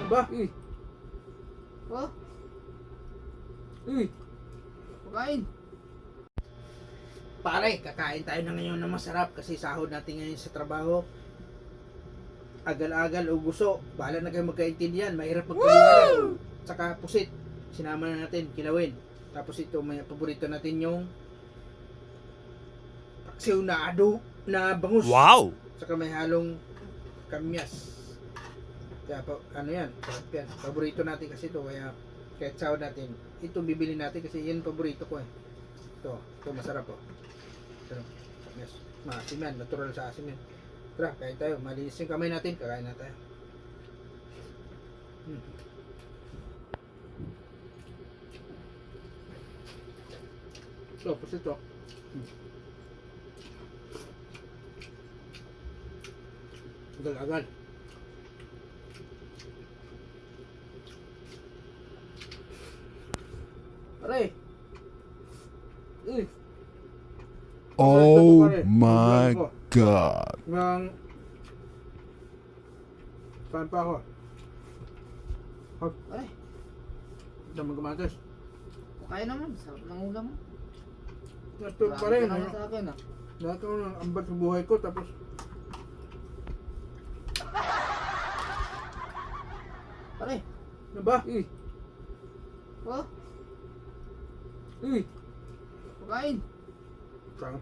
ba? Uy. Oh. Uy. Pakain. Pare, kakain tayo na ngayon na masarap kasi sahod natin ngayon sa trabaho. Agal-agal o gusto, bahala na kayo magkaintindihan, mahirap magkaliwanagan. Saka pusit, sinama na natin, kilawin. Tapos ito, may paborito natin yung paksiw na ado na bangus. Wow! Saka may halong kamyas. Kaya ano yan, sarap yan. Paborito natin kasi ito, kaya kahit sahod natin, ito bibili natin kasi yan paborito ko eh. Ito masarap oh. Ito, yes. Maasim yan, natural sa asim yan. Tara, kain tayo. Malinis yung kamay natin, kakain na tayo. Tapos ito. Agal-agal. Pare. Uy. Oh my God. Nang saan pa ako? Ay. Dami kamatis. Pakain naman. Sarap ng ulam mo. Ito pa rin. Marami ka naman sa akin ah. Lahat ako ng ambat sa buhay ko tapos Pare. ano ba? Uy. Oh. Uy. Pakain. Saan?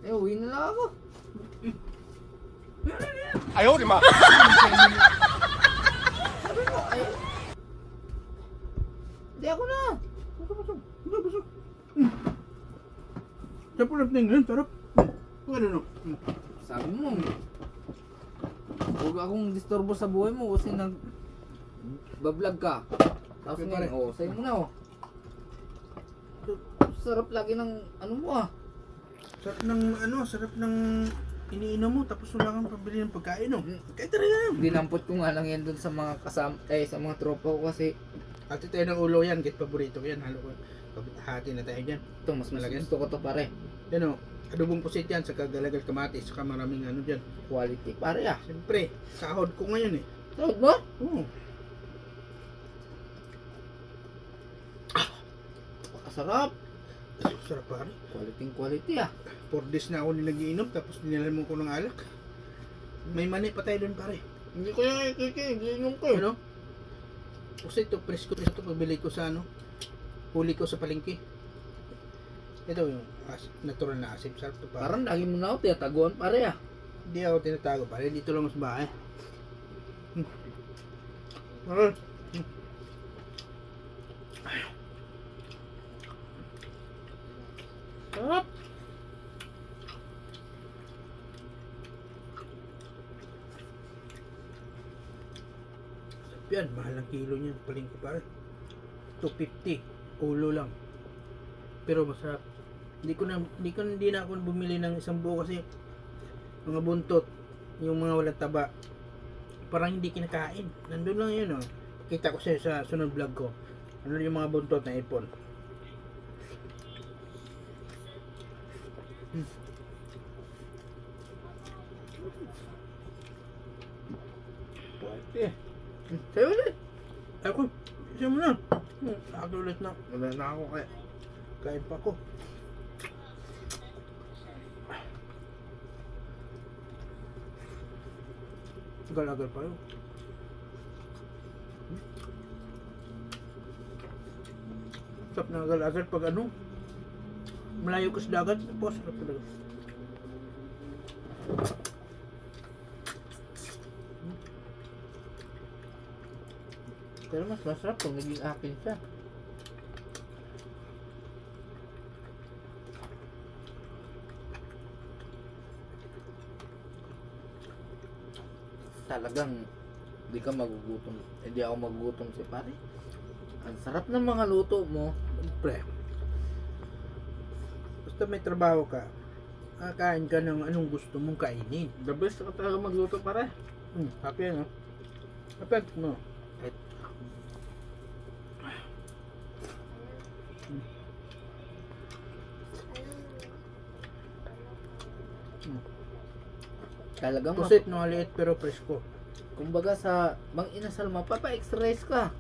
Eh, uwi na lang ako. 哎呦我的妈！ Sabi mo, ay. Hindi ako na. Busog. Siya po natin ngayon, sarap. Ano no? Sabi mo, huwag akong disturbo sa buhay mo kasi bablog ka. Tapos Okay, ngayon, pare. sa'yo mo na Sarap lagi ng ano mo ah. Sarap ng iniinom mo tapos wala kang pabili ng pagkain no. Kahit talaga yan. Dinampot ko nga lang yan dun sa mga sa mga tropa ko kasi Ate tayo ng ulo yan, get paborito ko yan. Halo ko. Hati na tayo dyan. ito mas Malagyan. gusto ko to pare. Yan o. Adobong pusit yan, saka galagal kamatis, saka maraming ano dyan. Quality pare ah. Siyempre, sahod ko ngayon eh. Sahod mo? Oo. Sarap. Sarap pare. Quality ah. 4 days na ako nag-iinom tapos dinilan mo ko ng alak. May mani pa tayo doon pare. Hindi ko yan iinom ko. Ano? Kasi ito, presko ito, pabili ko sa ano, huli ko sa palengke. Ito yung natural na asim, sarap ito pare. Parang lagi mo na ako tiyataguan pare ah. Hindi ako tinatago pare, dito lang sa bahay. Pare. Sarap. Yan, mahal ang kilo niyan, palengke pare. 250, ulo lang. Pero masarap. Hindi na ako bumili ng isang buo kasi mga buntot, yung mga walang taba, parang hindi kinakain. Nandun lang yun oh. Kita ko sa sunod vlog ko. Ano yung mga buntot na ipon. Pwede. Sa'yo ulit. Ako, siya mo na. Ako ulit na. Wala na ako kaya. Kain pa ko. Agal-agal pa yun. Sarap na agal-agal pag ano. Malayo ka sa dagat. Po, sarap talaga. Pero mas masarap kung naging akin siya. Talagang hindi ka magugutom. Hindi ako magugutom si pare. Ang sarap ng mga luto mo. Siyempre. Basta may trabaho ka, kakain ka ng anong gusto mong kainin. The best ka talaga magluto pare. Happy ano? Happy mo. Talagang Pusit no, maliit pero presko. Kumbaga sa Mang Inasal, mapapa-exercise ka.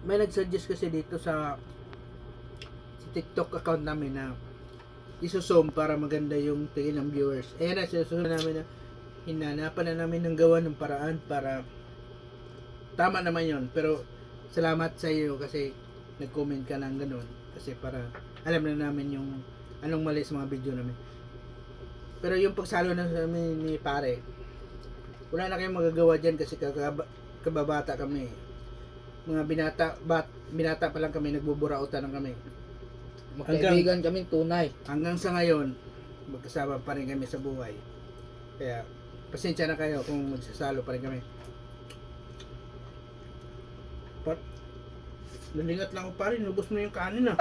May nag-suggest kasi dito sa TikTok account namin na isusum para maganda yung tingin ng viewers. Ayan na, sinusunod namin na hinanapan na namin ng gawa ng paraan para tama naman yon. Pero salamat sa iyo kasi nag-comment ka ng ganun. Kasi para alam na namin yung anong mali sa mga video namin. Pero yung pagsalo na sa amin ni pare, wala na kayong magagawa dyan kasi kababata kami. Mga binata pa lang kami, nagbuburautan lang kami. Magkaibigan kaming tunay. Hanggang sa ngayon, magkasama pa rin kami sa buhay. Kaya, pasensya na kayo kung magsasalo pa rin kami. Nalingat lang ako pa rin, lubos mo yung kanin ah.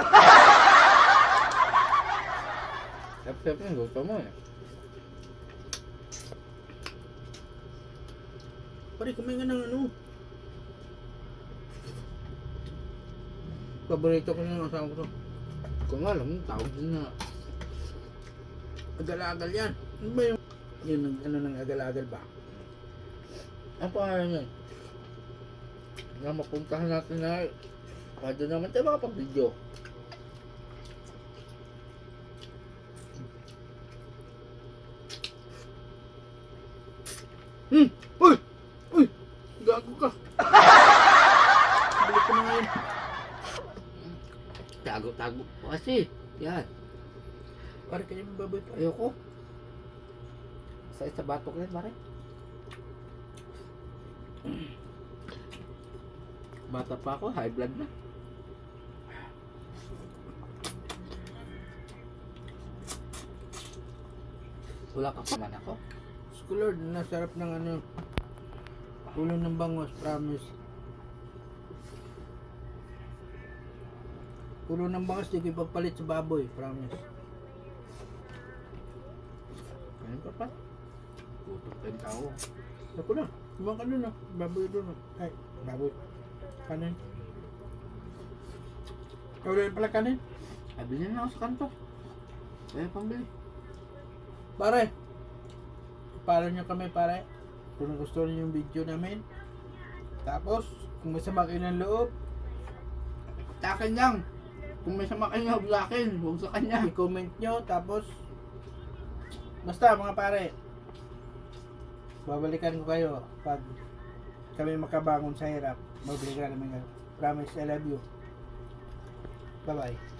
Siyempre, gusto mo eh. Pare, kumain ka ng ano. Paborito ko ng asawa ko to. Kung alam, tawag din na. Agal-agal yan. Ano ba yung ano ng agal-agal ba? Ang pangalan yun? Na mapuntahan natin na doon naman tayo makapag-video. Uy! Uy! Gago ka! Balik ko na ngayon. Tago-tago po kasi. Yan. Pare, kanya mo baboy pa. Ayoko. Sa batok yan, pare. Bata pa ako, high blood na. Wala ka pa man ako. Lord, nasarap ng ano. Ulo ng bangos, promise. Ulo ng bangos, di ko ipapalit sa baboy, promise. Ano pa pa? Tutok din tao. Ako na, kumang ka doon ah. Baboy doon ah. Ay, baboy. Kanin. Wala rin pala kanin. Ay, bilhin na ako sa kanto. Kaya pambili. Pare, follow nyo kami pare. Kung gusto niyo yung video namin. Tapos, kung masama kayo ng loob, Sa akin lang. Kung may sama kayo, huwag sa akin. Huwag sa kanya. i-comment nyo. Tapos, basta mga pare, babalikan ko kayo pag kami makabangon sa hirap. Babalikan namin kayo. Promise, I love you. Bye-bye.